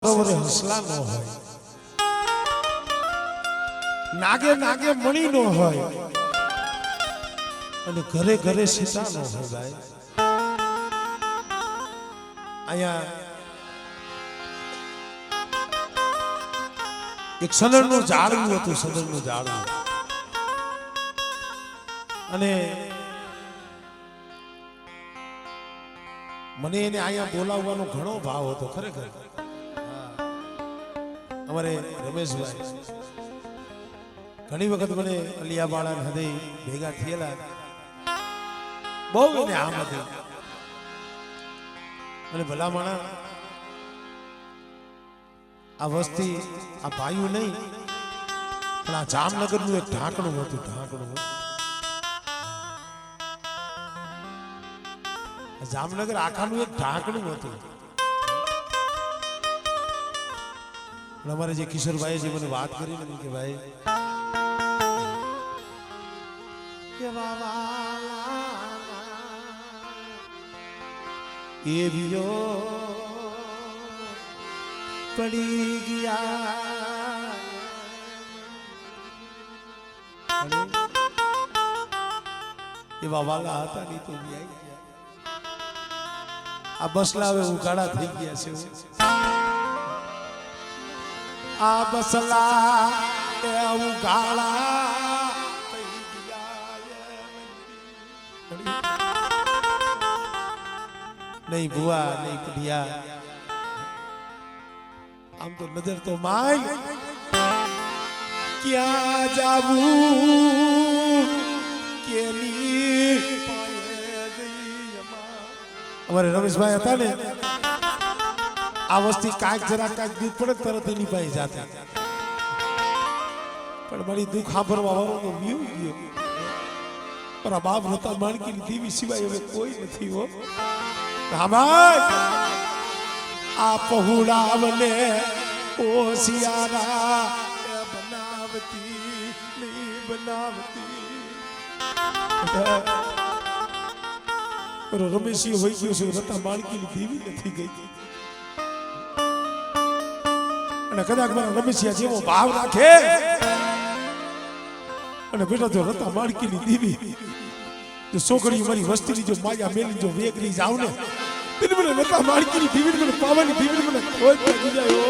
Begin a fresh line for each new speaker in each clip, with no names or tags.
સરોવરે હસલા ન હોય, નાગે નાગે મણી ન હોય, અને ઘરે ઘરે સીતા ન હોય ભાઈ. અહીંયા એક સદરનું ઝાડવું હતું, સદરનું ઝાડવું. અને મને એને અહીંયા બોલાવવાનો ઘણો ભાવ હતો ખરેખર. અમારે રમેશભાઈ ઘણી વખત મને અલિયાવાળા હૃદય ભેગા થયેલા, બહુ એને આમ હતી. અને ભલા માણા આ વસ્તી આ ભાઈઓ નહીં, પણ આ જામનગરનું એક ઢાંકણું હતું, ઢાંકણું. જામનગર આખાનું એક ઢાંકણું હતું. અમારે જે કિશોરભાઈ જે મને વાત કરી ને કે ભાઈ એ વિયો પડી ગયા, એવા વાલા હતા નહીં તો આવી ગયા. આ બસલા હવે ઉઘાડા થઈ ગયા છે. આ બસલા એ ઉઘાડા થઈ ગયા. નહીં ભુવા નહીં કઢિયા, આમ તો નજર તો માય ક્યાં જાવું કેની અમારે રમેશભાઈ હતા ને, આ વસ્તી કાંઈક જરા કાંઈક દુઃખ પડે તરત એની પાસે જાતા. પણ મારી દુઃખ સાંભળવા વાળો તો વ્યુ ગયો. પણ આ બાપ હતા માણકીની દેવી સિવાય હવે કોઈ નથી હો. હા ભાઈ, આ પહોળાવને ઓશિયારા બનાવતી નહીં બનાવતી. રમેશી હોય ગયો છે, રતા માણકીની દેવી નથી ગઈ. અને કદાચ મારા રમેશિયા જેવો ભાવ રાખે અને બેટા જો રતા માણકીની દેવી જો છોકરી મારી વસ્તીની જો માયા મેલી જો વેગરી જાવ ને, તેને મને રતા માણકીની દેવી મને પાવાની દેવી મને કોઈ લાગી જાય.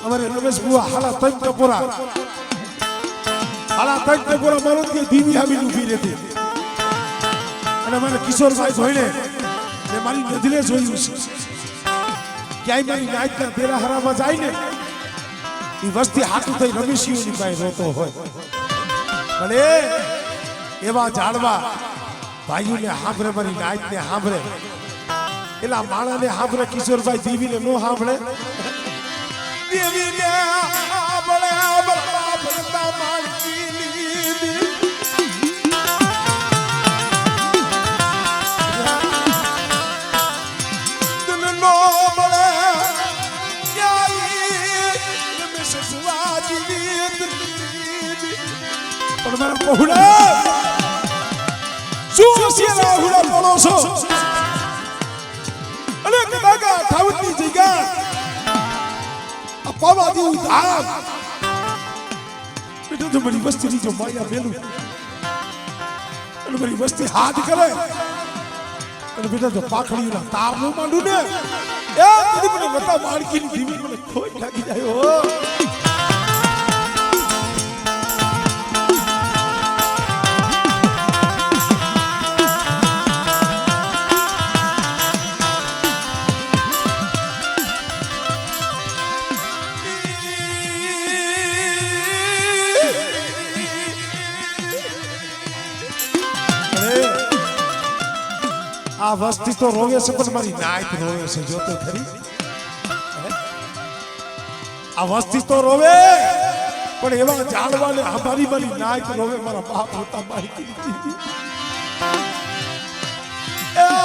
અમારે રમેશ બુઆ હાલા તંગ ટપોરા મારો કે દીવી આવીને ઊભી રહેતી. અને મને કિશોરભાઈ જોઈને મેં મારી નજરે જોયું છે. ક્યાંય મારી નાચના તેરા હરામાં જાય ને એ વસ્તી હાથું થઈ રમેશીઓની પાસે રોતો હોય. ભલે એવા જાણવા ભાઈઓને સાંભળે, મારી નાચને સાંભળે, એલા માણાને સાંભળે, કિશોરભાઈ દેવીને નો સાંભળે. દેવીને સાંભળે ભરતા માણકી લીધી. દિલ નો મળે રમેશ સુવાજી લીધી. પણ મારા પહોળા શું સિયારા હુડા પડો છો? અરે કાકા ઠાવટની જગ્યા પાવા દેવું ધામ બેટા તો મારી વસ્તીની જો માયા મેલું અને મારી વસ્તી હાથ કરે અને બેટા તો પાખડીઓના તાર નો માંડું ને એ મને બતા માણકીની દેવી મને ખોટ લાગી જાય હો. આ વસ્તી તો રોવે છે પણ મારી નાયત રોવે છે જોતો ખરી આ વસ્તી તો રોવે પણ એવા જાણવાને અમારી મારી નાયત રોવે મારા બાપ હતા મારી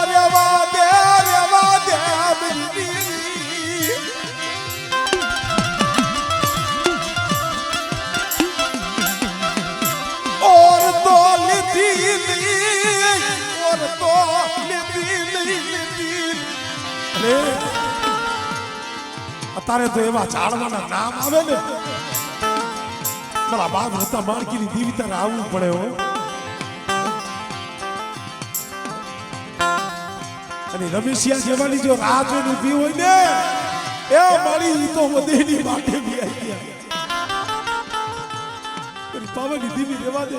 રેવા દે और तो लेती अरे અત્યારે તો એવા ઝાડવાના નામ આવે ને મારા બાપ હતા માણકીની દીવી તારે આવવું પડે હો અને રમેશિયા જેવાની જો રાહ જોઈને ઊભી હોય ને એ મારી તો વધેની માટે બી આવી ગયા પાવાની દીવી રેવા દે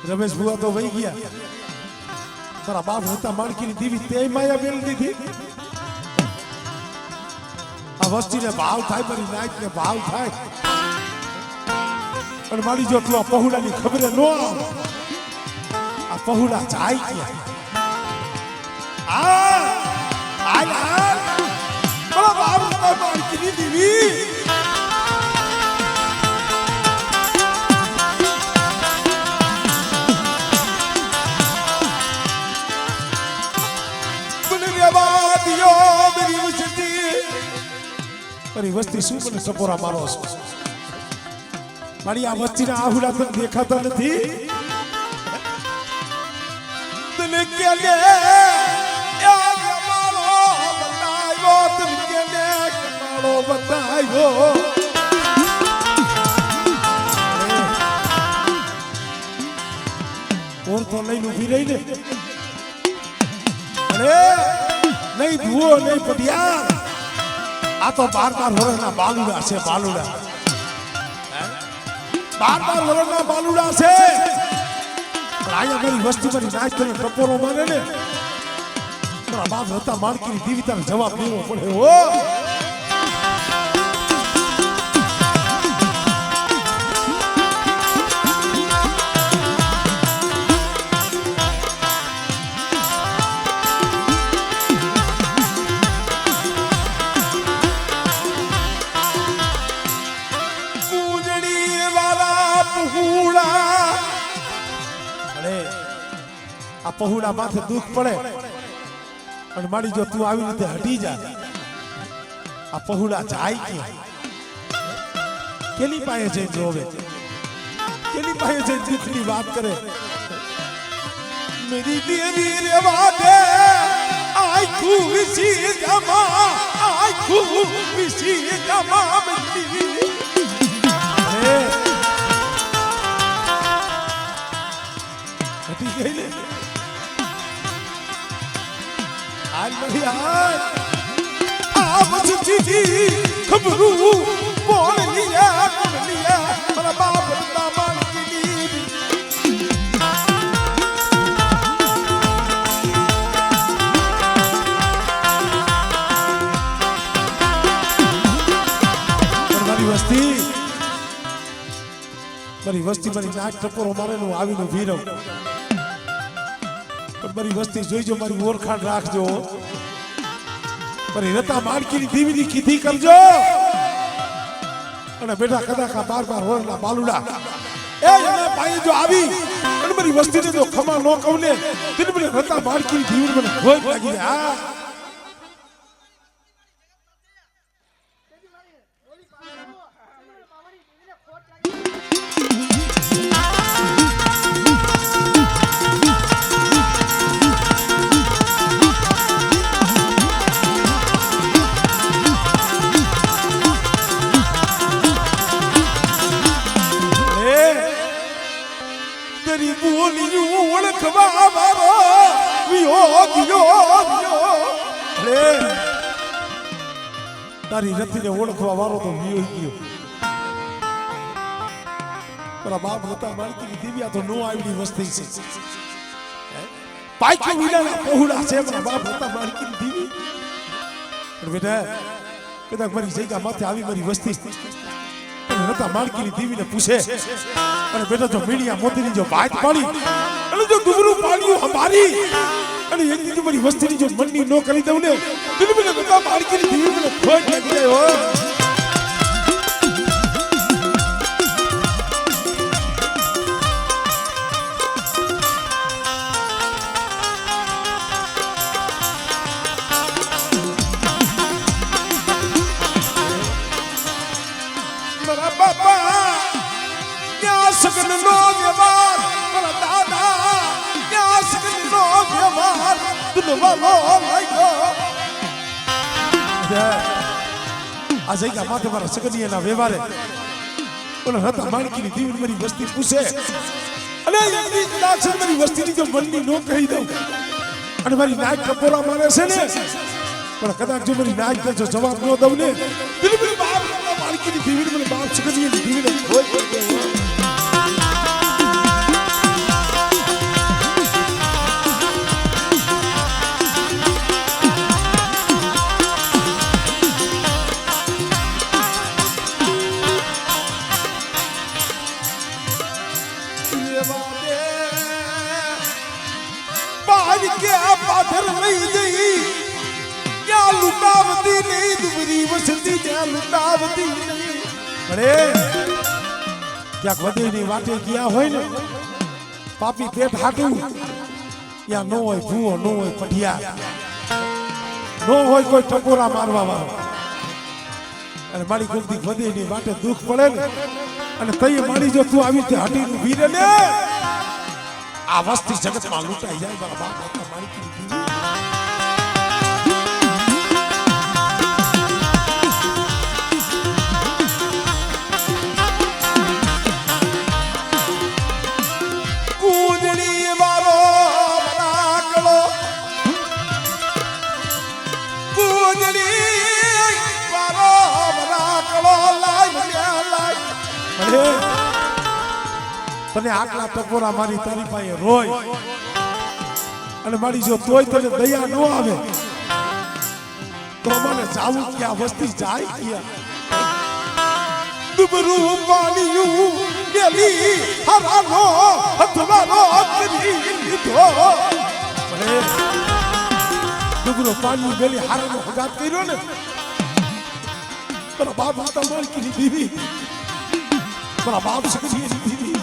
રમેશ ભુવા તો વહી ગયા તારા બાપ હતા માણકીની દીવી તે માયા મેળ દીધી આ વસ્તીને ભાવ થાય મારી નાઈટ ને ભાવ થાય પણ મારી જો તું આ પહુડાની ખબરે નો આવે આ પહુડા જાય ક્યાં હાલ મારા બાપ હતા માણકીની દીવી મારી વસ્તી શું મને સપોરા મારો છો મારી આ વસ્તીના આહુડા તને દેખાતા નથી તને કેલે બતાવ્યો ઓર તો લઈને ઉભી રહી ને અરે નહીં ભૂવો નહીં પટિયા આ તો 12 વર્ષના બાલુડા છે બાલુડા 12 વર્ષના બાલુડા છે પણ આયા મારી વસ્તી મારી નાચ કરીને ટપોરો મારે ને મારા બાપ હતા માણકીની દીવી તારે જવાબ દેવો પડે હો પહુડા માથે દુઃખ પડે અને મારી જો તું આવી રીતે હટી જા આ પહુડા જાય ક્યાં કેની પાસે જઈને જોવે કેની પાસે જઈને દુઃખની વાત કરે મેરી દેવી રેવા દે આખું વિસી જમા મેરી હટી ગઈ ને आज नहीं आज आप जी खबरू बोल लिया मेरा बाप दामन की नींद મારી વસ્તી મારી નાક ટપોરો મારેલું આવીને વીરવ મારી વસ્તી જોઈજો મારી ઓળખાણ રાખજો મારી રતા માણકીની દીવીની કીધી કરજો અને બેટા કદાચ 12 વર્ષના બાલુડા એ એને પાઈ જો આવી અને મારી વસ્તીને જો ખમા નો કહું ને તેને મને રતા માણકીની દીવી મને ભોય લાગી આ તારી રતિને ઓળખવા વાળો તો વિયો ગયો. તારા બાપ હતા માલકીની દેવી તો નો આવડી વસ્તી છે. પાછો વિનાના પહોળા છે મારા બાપ હતા માલકીની દેવી. પણ બેટા કદાચ મારી જગ્યા માથે આવી મારી વસ્તી હતા માલકીની દેવીને પૂછે અને બેટા જો મીડિયા મોતીની જો વાત પાડી અને જો દુબરું પાડ્યું અમારી અને એક દીધી મારી વસ્તીની જો મનની નો કરી દઉં ને દિલબીને હતા માલકીની દેવી મને ખોટ લાગી જાય હો. સગન નો વ્યવહાર મારા દાદા ક્યાં સગન નો વ્યવહાર દુનવાલો લાગ્યો. આ જગ્યા માથે મારા સગનીના વ્યવહારે ઓલો હતા માણકીની દીવી મારી વસ્તી પૂછે અને એની કદાચ મારી વસ્તીની જો મનની નો કહી દઉં અને મારી નાક કપોરા મારે છે ને પણ કદાચ જો મારી નાક જો જવાબ ન દઉં ને બિલકુલ બાપ માણકીની દીવી મને બાપ સગનીની દીવીને ખોઈ પાથર લઈ જઈ ક્યાં લૂંટાવતી નહીં દુબરી વસતી જ્યાં લૂંટાવતી નહીં. અરે ક્યાંક વધેની વાટે ગયા હોય ને પાપી પેટ હાટું ત્યાં નો હોય ભૂવો નો હોય પઢિયા નો હોય કોઈ ટકોરા મારવા વાળો અને મારી ગલતી વધેની વાટે દુઃખ પડે ને અને તઈ મારી જો તું આવી રીતે હટીને ઊભી રહે ને આ વસ્તી જગતમાં લૂંટાઈ જાય. મારા બાપ હતા મારી કૂંજડી વાળો બનાકલો કૂંજડી વાળો બનાકલો લાય તને આટલા ટકોરા મારી તારી પાસે રોય અને મારી જો તોય તને દયા ન આવે તો મને જાવું ક્યાં વસ્તી જાય ક્યાં દુબરું પાણીયું ગેલી હરાનો હથવારો કરી લીધો. દુબરું પાણી ગેલી હરાનો હગાત કર્યો ને મારા બાપ હતા માલકીની દીવી મારા બાપ સગનીની દીવી.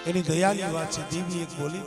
એની દયાની વાત છે. દેવી એક બોલી